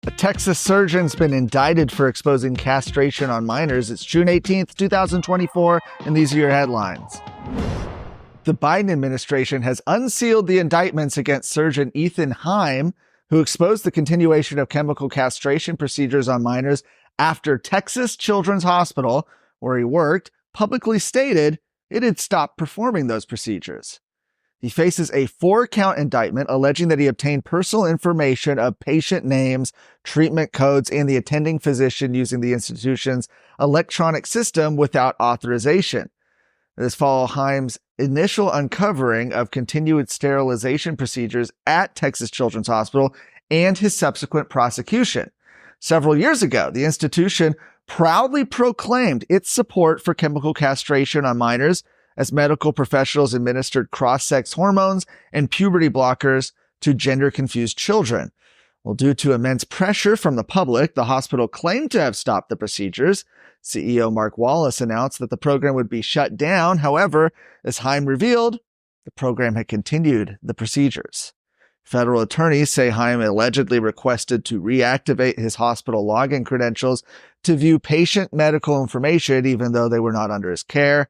A Texas surgeon's been indicted for exposing castration on minors. It's June 18th, 2024, and these are your headlines. The Biden administration has unsealed the indictments against surgeon Ethan Heim, who exposed the continuation of chemical castration procedures on minors after Texas Children's Hospital, where he worked, publicly stated it had stopped performing those procedures. He faces a 4-count indictment alleging that he obtained personal information of patient names, treatment codes, and the attending physician using the institution's electronic system without authorization. This follows Heim's initial uncovering of continued sterilization procedures at Texas Children's Hospital and his subsequent prosecution. Several years ago, the institution proudly proclaimed its support for chemical castration on minors as medical professionals administered cross-sex hormones and puberty blockers to gender-confused children. Well, due to immense pressure from the public, the hospital claimed to have stopped the procedures. CEO Mark Wallace announced that the program would be shut down. However, as Heim revealed, the program had continued the procedures. Federal attorneys say Heim allegedly requested to reactivate his hospital login credentials to view patient medical information, even though they were not under his care.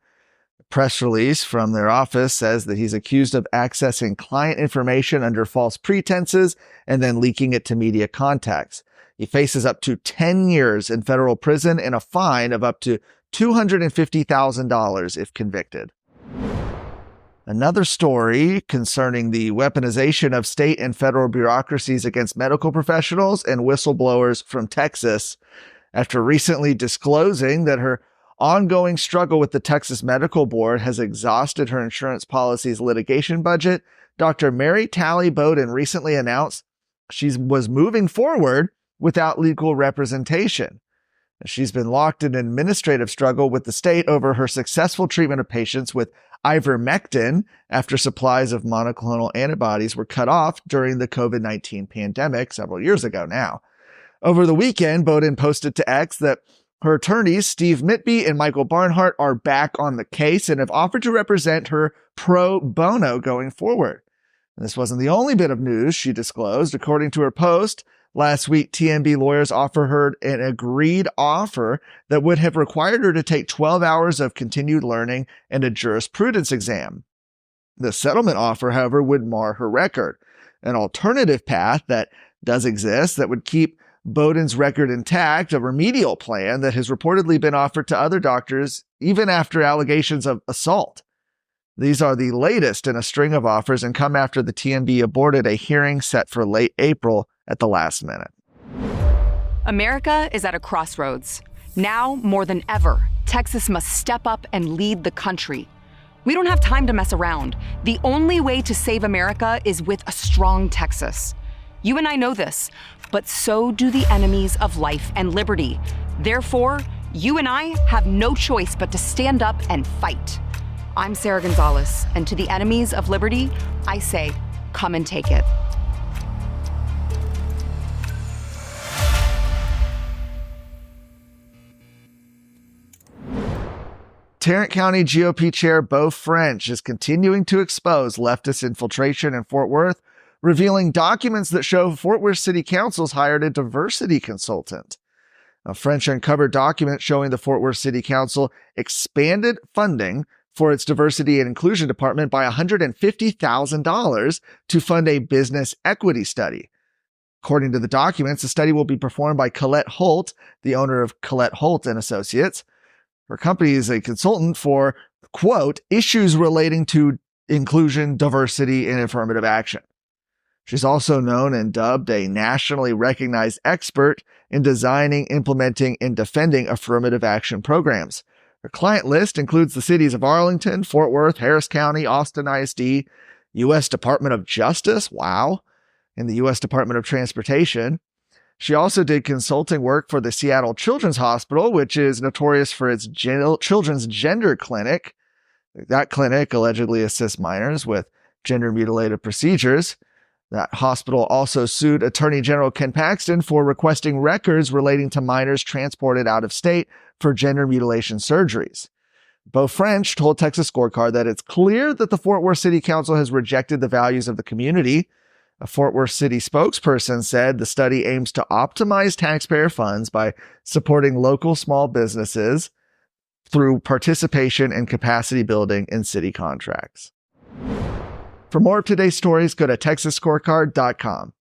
A press release from their office says that he's accused of accessing client information under false pretenses and then leaking it to media contacts. He faces up to 10 years in federal prison and a fine of up to $250,000 if convicted. Another story concerning the weaponization of state and federal bureaucracies against medical professionals and whistleblowers from Texas. After recently disclosing that her ongoing struggle with the Texas Medical Board has exhausted her insurance policy's litigation budget, Dr. Mary Talley Bowden recently announced she was moving forward without legal representation. She's been locked in an administrative struggle with the state over her successful treatment of patients with ivermectin after supplies of monoclonal antibodies were cut off during the COVID-19 pandemic several years ago now. Over the weekend, Bowden posted to X that her attorneys, Steve Mitby and Michael Barnhart, are back on the case and have offered to represent her pro bono going forward. And this wasn't the only bit of news she disclosed. According to her post, last week, TMB lawyers offered her an agreed offer that would have required her to take 12 hours of continued learning and a jurisprudence exam. The settlement offer, however, would mar her record. An alternative path that does exist that would keep Bowden's record intact, a remedial plan that has reportedly been offered to other doctors even after allegations of assault. These are the latest in a string of offers and come after the TMB aborted a hearing set for late April at the last minute. America is at a crossroads. Now, more than ever, Texas must step up and lead the country. We don't have time to mess around. The only way to save America is with a strong Texas. You and I know this, but so do the enemies of life and liberty. Therefore, you and I have no choice but to stand up and fight. I'm Sarah Gonzalez, and to the enemies of liberty, I say, come and take it. Tarrant County GOP Chair Beau French is continuing to expose leftist infiltration in Fort Worth, revealing documents that show Fort Worth City Council's hired a diversity consultant. Now, French uncovered documents showing the Fort Worth City Council expanded funding for its diversity and inclusion department by $150,000 to fund a business equity study. According to the documents, the study will be performed by Colette Holt, the owner of Colette Holt and Associates. Her company is a consultant for, quote, issues relating to inclusion, diversity, and affirmative action. She's also known and dubbed a nationally recognized expert in designing, implementing, and defending affirmative action programs. Her client list includes the cities of Arlington, Fort Worth, Harris County, Austin ISD, U.S. Department of Justice, wow, and the U.S. Department of Transportation. She also did consulting work for the Seattle Children's Hospital, which is notorious for its children's gender clinic. That clinic allegedly assists minors with gender-mutilated procedures. That hospital also sued Attorney General Ken Paxton for requesting records relating to minors transported out of state for gender mutilation surgeries. Beau French told Texas Scorecard that it's clear that the Fort Worth City Council has rejected the values of the community. A Fort Worth City spokesperson said the study aims to optimize taxpayer funds by supporting local small businesses through participation and capacity building in city contracts. For more of today's stories, go to texasscorecard.com.